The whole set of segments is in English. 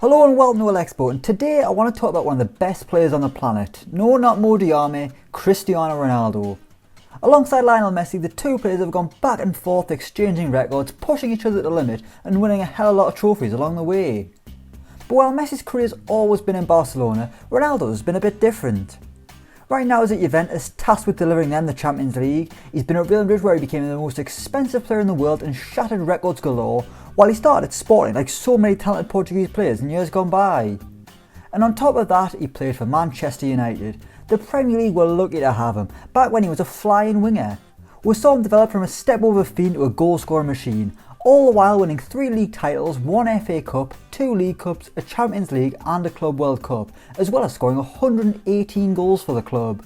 Hello and welcome to Elecspo, and today I want to talk about one of the best players on the planet. No, not Mo Diame, Cristiano Ronaldo. Alongside Lionel Messi, the two players have gone back and forth exchanging records, pushing each other to the limit and winning a hell of a lot of trophies along the way. But while Messi's career has always been in Barcelona, Ronaldo's been a bit different. Right now he's at Juventus, tasked with delivering them the Champions League. He's been at Real Madrid where he became the most expensive player in the world and shattered records galore, while he started at Sporting like so many talented Portuguese players in years gone by. And on top of that, he played for Manchester United. The Premier League were lucky to have him, back when he was a flying winger. We saw him develop from a step over fiend to a goal scoring machine, all the while winning 3 league titles, 1 FA Cup, 2 League Cups, a Champions League and a Club World Cup, as well as scoring 118 goals for the club.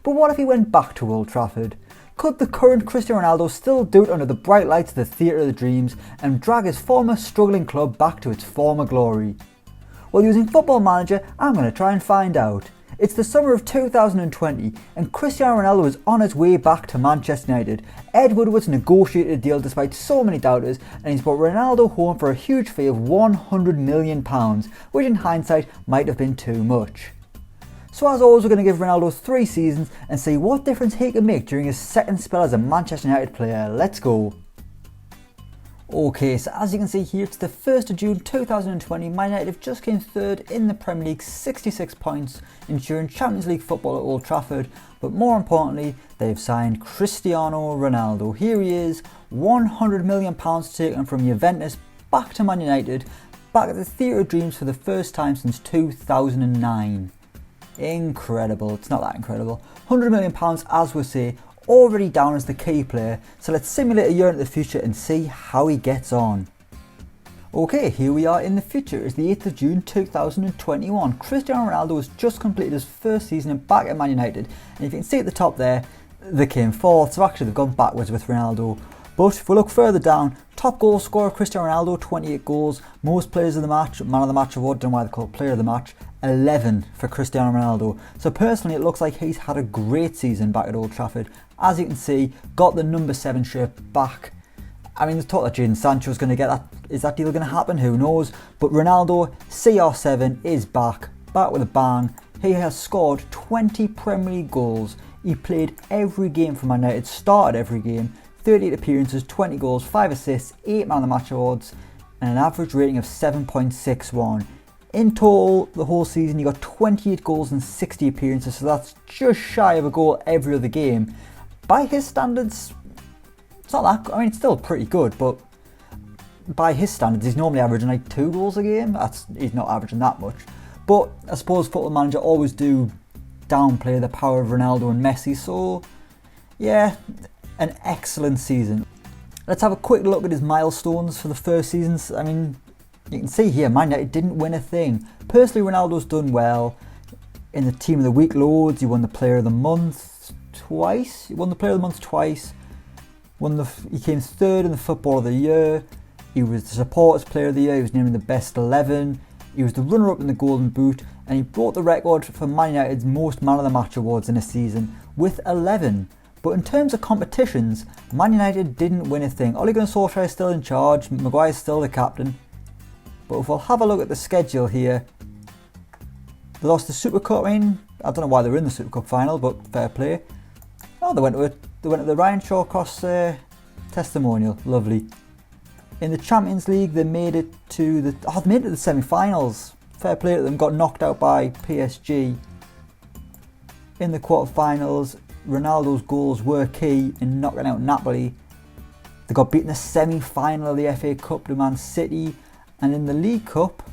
But what if he went back to Old Trafford? Could the current Cristiano Ronaldo still do it under the bright lights of the Theatre of the Dreams and drag his former struggling club back to its former glory? Well, using Football Manager, I'm going to try and find out. It's the summer of 2020 and Cristiano Ronaldo is on his way back to Manchester United. Ed Woodward's negotiated a deal despite so many doubters, and he's brought Ronaldo home for a huge fee of £100 million, which in hindsight might have been too much. So as always, we're going to give Ronaldo 3 seasons and see what difference he can make during his second spell as a Manchester United player. Let's go. Okay, so as you can see here, it's the 1st of June 2020, Man United have just came third in the Premier League, 66 points, ensuring Champions League football at Old Trafford, but more importantly, they've signed Cristiano Ronaldo. Here he is, £100 million taken from Juventus back to Man United, back at the Theatre of Dreams for the first time since 2009. Incredible, it's not that incredible. £100 million, as we say, already down as the key player, so let's simulate a year into the future and see how he gets on. Okay, here we are in the future. It's the 8th of June 2021. Cristiano Ronaldo has just completed his first season back at Man United, and if you can see at the top there, they came fourth, so actually they've gone backwards with Ronaldo. But if we look further down, top goal scorer Cristiano Ronaldo, 28 goals, most players of the match, man of the match award, don't know why they call it player of the match, 11 for Cristiano Ronaldo. So personally it looks like he's had a great season back at Old Trafford. As you can see, got the number 7 shirt back. I mean, there's talk that Jadon Sancho's going to get that. Is that deal going to happen? Who knows? But Ronaldo, CR7, is back with a bang. He has scored 20 Premier League goals. He played every game for Man United, started every game. 38 appearances, 20 goals, 5 assists, 8 man of the match awards, and an average rating of 7.61. In total, the whole season, he got 28 goals and 60 appearances, so that's just shy of a goal every other game. By his standards, it's not that, I mean, it's still pretty good, but by his standards, he's normally averaging like 2 goals a game. He's not averaging that much. But I suppose Football Manager always do downplay the power of Ronaldo and Messi, so yeah, an excellent season. Let's have a quick look at his milestones for the first seasons. I mean, you can see here, Man United didn't win a thing. Personally, Ronaldo's done well. In the Team of the Week loads, he won the Player of the Month twice. He came third in the Football of the Year. He was the Supporters Player of the Year. He was named in the Best 11. He was the runner-up in the Golden Boot. And he broke the record for Man United's most Man of the Match awards in a season with 11. But in terms of competitions, Man United didn't win a thing. Ole Gunnar Solskjaer is still in charge, Maguire's still the captain. But if we'll have a look at the schedule here, they lost the Super Cup. I mean, I don't know why they were in the Super Cup final, but fair play. Oh, they went to the Ryan Shawcross testimonial, lovely. In the Champions League, they made it to the semi-finals. Fair play to them, got knocked out by PSG. In the quarter-finals, Ronaldo's goals were key in knocking out Napoli. They got beaten in the semi-final of the FA Cup to Man City, and in the League Cup,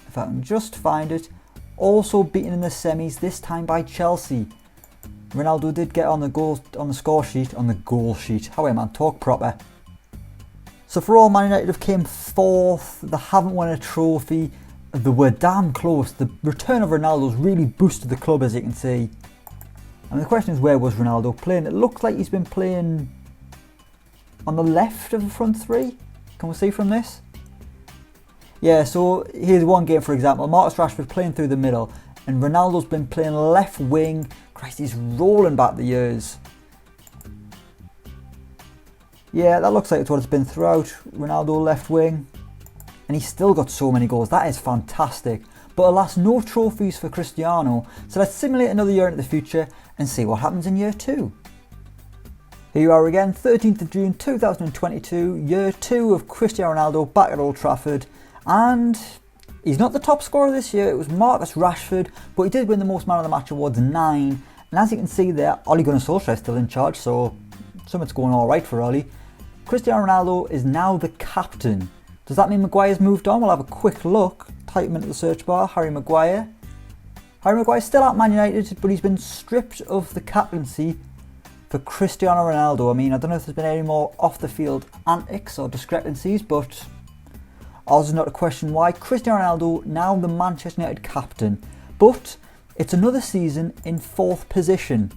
if I can just find it, also beaten in the semis, this time by Chelsea. Ronaldo did get on the goal sheet. How am I, man? Talk proper. So for all, Man United have came fourth. They haven't won a trophy. They were damn close. The return of Ronaldo's really boosted the club, as you can see. And the question is, where was Ronaldo playing? It looks like he's been playing on the left of the front three. Can we see from this? Yeah, so here's one game, for example. Marcus Rashford playing through the middle, and Ronaldo's been playing left wing. Christ, he's rolling back the years. Yeah, that looks like it's what it's been throughout. Ronaldo left wing. and he's still got so many goals. That is fantastic. But alas, no trophies for Cristiano, so let's simulate another year into the future and see what happens in year 2. Here you are again, 13th of June 2022, year 2 of Cristiano Ronaldo back at Old Trafford, and he's not the top scorer this year. It was Marcus Rashford, but he did win the most man of the match awards, 9, and as you can see there, Ole Gunnar Solskjaer is still in charge, so something's going alright for Ole. Cristiano Ronaldo is now the captain. Does that mean Maguire's moved on? We'll have a quick look. Type him into the search bar, Harry Maguire. Harry Maguire's still at Man United, but he's been stripped of the captaincy for Cristiano Ronaldo. I mean, I don't know if there's been any more off the field antics or discrepancies, but ours is not to question why. Cristiano Ronaldo now the Manchester United captain, but it's another season in 4th position.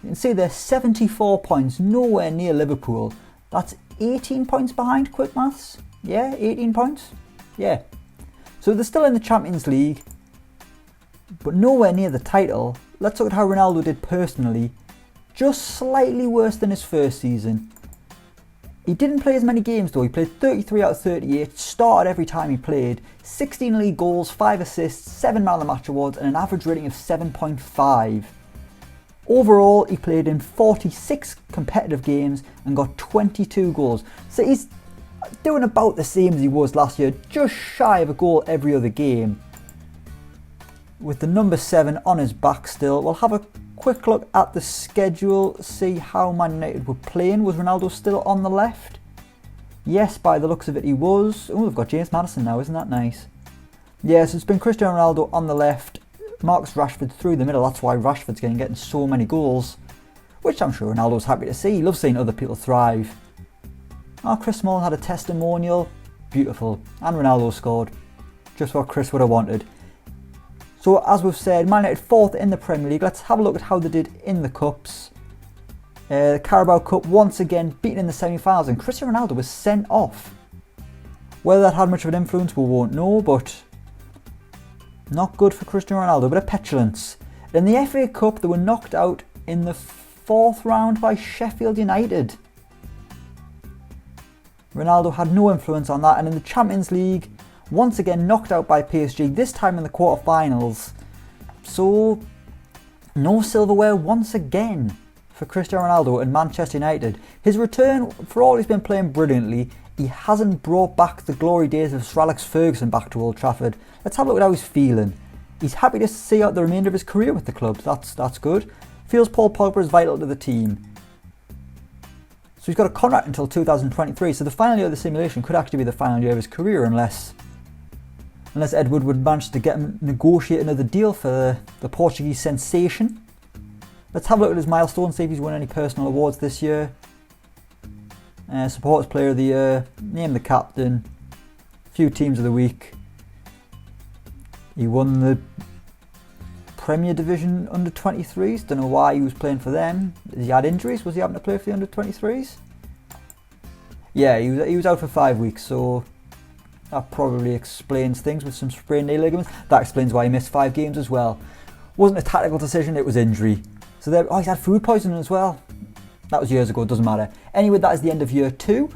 You can see there's 74 points, nowhere near Liverpool. That's 18 points behind, quick maths. Yeah, 18 points. Yeah. So they're still in the Champions League, but nowhere near the title. Let's look at how Ronaldo did personally. Just slightly worse than his first season. He didn't play as many games though. He played 33 out of 38, started every time he played, 16 league goals, 5 assists, 7 man of the match awards, and an average rating of 7.5. Overall, he played in 46 competitive games and got 22 goals. So he's doing about the same as he was last year, just shy of a goal every other game. With the number 7 on his back still. We'll have a quick look at the schedule, see how Man United were playing. Was Ronaldo still on the left? Yes, by the looks of it he was. Oh, we've got James Maddison now, isn't that nice? Yes, it's been Cristiano Ronaldo on the left, Marcus Rashford through the middle. That's why Rashford's getting so many goals, which I'm sure Ronaldo's happy to see. He loves seeing other people thrive. Oh, Chris Smalling had a testimonial. Beautiful. And Ronaldo scored. Just what Chris would have wanted. So as we've said, Man United 4th in the Premier League. Let's have a look at how they did in the Cups. The Carabao Cup once again beaten in the semi-finals, and Cristiano Ronaldo was sent off. Whether that had much of an influence we won't know, but not good for Cristiano Ronaldo. A bit of petulance. In the FA Cup they were knocked out in the 4th round by Sheffield United. Ronaldo had no influence on that, and in the Champions League, once again knocked out by PSG, this time in the quarter-finals. So, no silverware once again for Cristiano Ronaldo and Manchester United. His return, for all he's been playing brilliantly, he hasn't brought back the glory days of Sir Alex Ferguson back to Old Trafford. Let's have a look at how he's feeling. He's happy to see out the remainder of his career with the club. That's good. Feels Paul Pogba is vital to the team. So he's got a contract until 2023, so the final year of the simulation could actually be the final year of his career unless Ed Wood would manage to get him negotiate another deal for the Portuguese sensation. Let's have a look at his milestones, see if he's won any personal awards this year. Supporters Player of the Year, named the captain, few teams of the week. He won the Premier Division under-23s. Don't know why he was playing for them. He had injuries. Was he having to play for the under-23s? Yeah, he was out for 5 weeks, so that probably explains things with some sprained knee ligaments. That explains why he missed 5 games as well. Wasn't a tactical decision, it was injury. So there, he's had food poisoning as well. That was years ago, doesn't matter. Anyway, that is the end of year 2.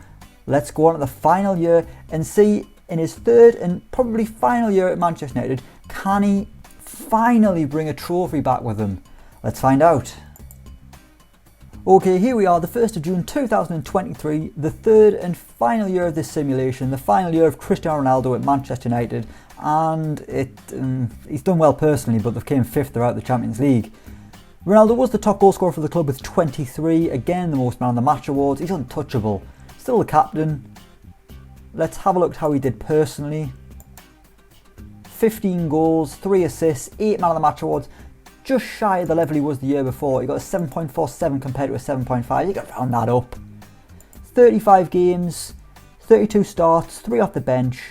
Let's go on to the final year and see in his 3rd and probably final year at Manchester United, can he finally bring a trophy back with him? Let's find out. Okay, here we are, the 1st of June 2023, the 3rd and final year of this simulation, the final year of Cristiano Ronaldo at Manchester United, and he's done well personally, but they've came 5th throughout the Champions League. Ronaldo was the top goal scorer for the club with 23, again the most man of the match awards. He's untouchable, still the captain. Let's have a look at how he did personally. 15 goals, 3 assists, 8 man of the match awards, just shy of the level he was the year before. He got a 7.47 compared to a 7.5, you got to round that up. 35 games, 32 starts, 3 off the bench.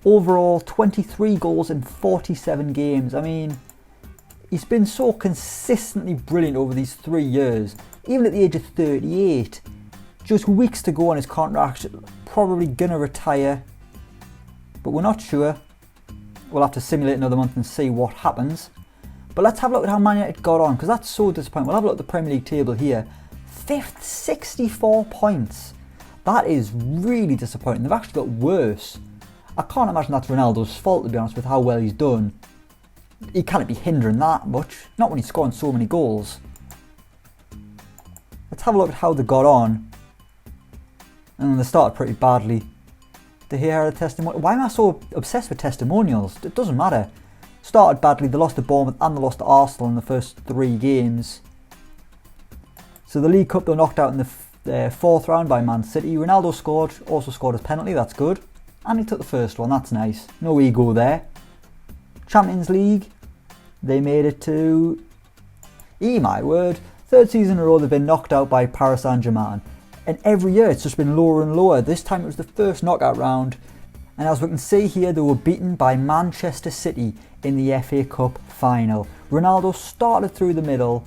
Overall, 23 goals in 47 games. I mean, he's been so consistently brilliant over these 3 years. Even at the age of 38, just weeks to go on his contract, probably gonna retire, but we're not sure. We'll have to simulate another month and see what happens. But let's have a look at how Man United got on, because that's so disappointing. We'll have a look at the Premier League table here. 5th, 64 points. That is really disappointing. They've actually got worse. I can't imagine that's Ronaldo's fault, to be honest, with how well he's done. He can't be hindering that much, not when he's scoring so many goals. Let's have a look at how they got on. And they started pretty badly. To hear the testimonial. Why am I so obsessed with testimonials? It doesn't matter. Started badly, they lost to Bournemouth and they lost to Arsenal in the first 3 games. So the League Cup, they were knocked out in the 4th round by Man City. Ronaldo scored, also scored his penalty, that's good. And he took the first one, that's nice. No ego there. Champions League, they made it to, my word, 3rd season in a row they've been knocked out by Paris Saint-Germain. And every year it's just been lower and lower. This time it was the first knockout round. And as we can see here, they were beaten by Manchester City in the FA Cup final. Ronaldo started through the middle,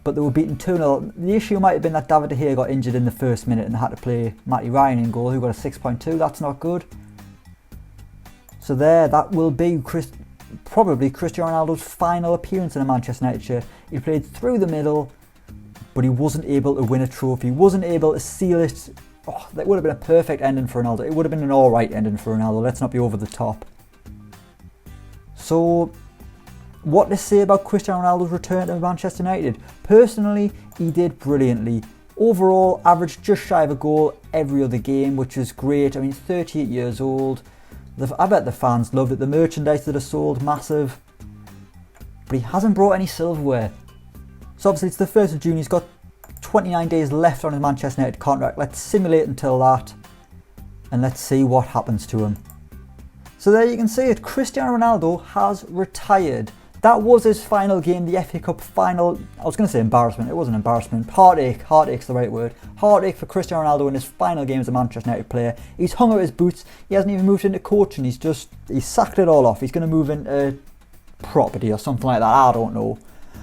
but they were beaten 2-0. The issue might have been that David De Gea got injured in the first minute and they had to play Matty Ryan in goal, who got a 6.2. That's not good. So that will be probably Cristiano Ronaldo's final appearance in a Manchester United shirt. He played through the middle, but he wasn't able to win a trophy. He wasn't able to seal it. Oh, that would have been a perfect ending for Ronaldo. It would have been an alright ending for Ronaldo. Let's not be over the top. So, what to say about Cristiano Ronaldo's return to Manchester United? Personally, he did brilliantly. Overall, averaged just shy of a goal every other game, which is great. I mean, 38 years old. I bet the fans loved it. The merchandise that are sold, massive. But he hasn't brought any silverware. So obviously it's the 1st of June. He's got 29 days left on his Manchester United contract. Let's simulate until that. And let's see what happens to him. So there you can see it. Cristiano Ronaldo has retired. That was his final game, the FA Cup final. I was going to say embarrassment. It wasn't embarrassment. Heartache. Heartache's the right word. Heartache for Cristiano Ronaldo in his final game as a Manchester United player. He's hung out his boots. He hasn't even moved into coaching. He's sacked it all off. He's going to move into property or something like that. I don't know.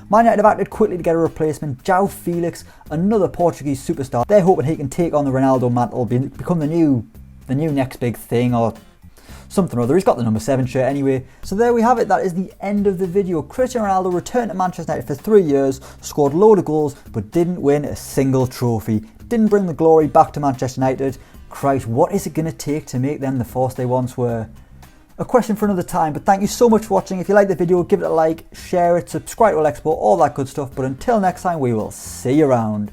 Man United have acted quickly to get a replacement. João Felix, another Portuguese superstar. They're hoping he can take on the Ronaldo mantle, become the new next big thing or something or other. He's got the number 7 shirt anyway. So there we have it. That is the end of the video. Cristiano Ronaldo returned to Manchester United for 3 years, scored a load of goals, but didn't win a single trophy. Didn't bring the glory back to Manchester United. Christ, what is it going to take to make them the force they once were? A question for another time, but thank you so much for watching. If you like the video, give it a like, share it, subscribe to Elecspo, all that good stuff. But until next time, we will see you around.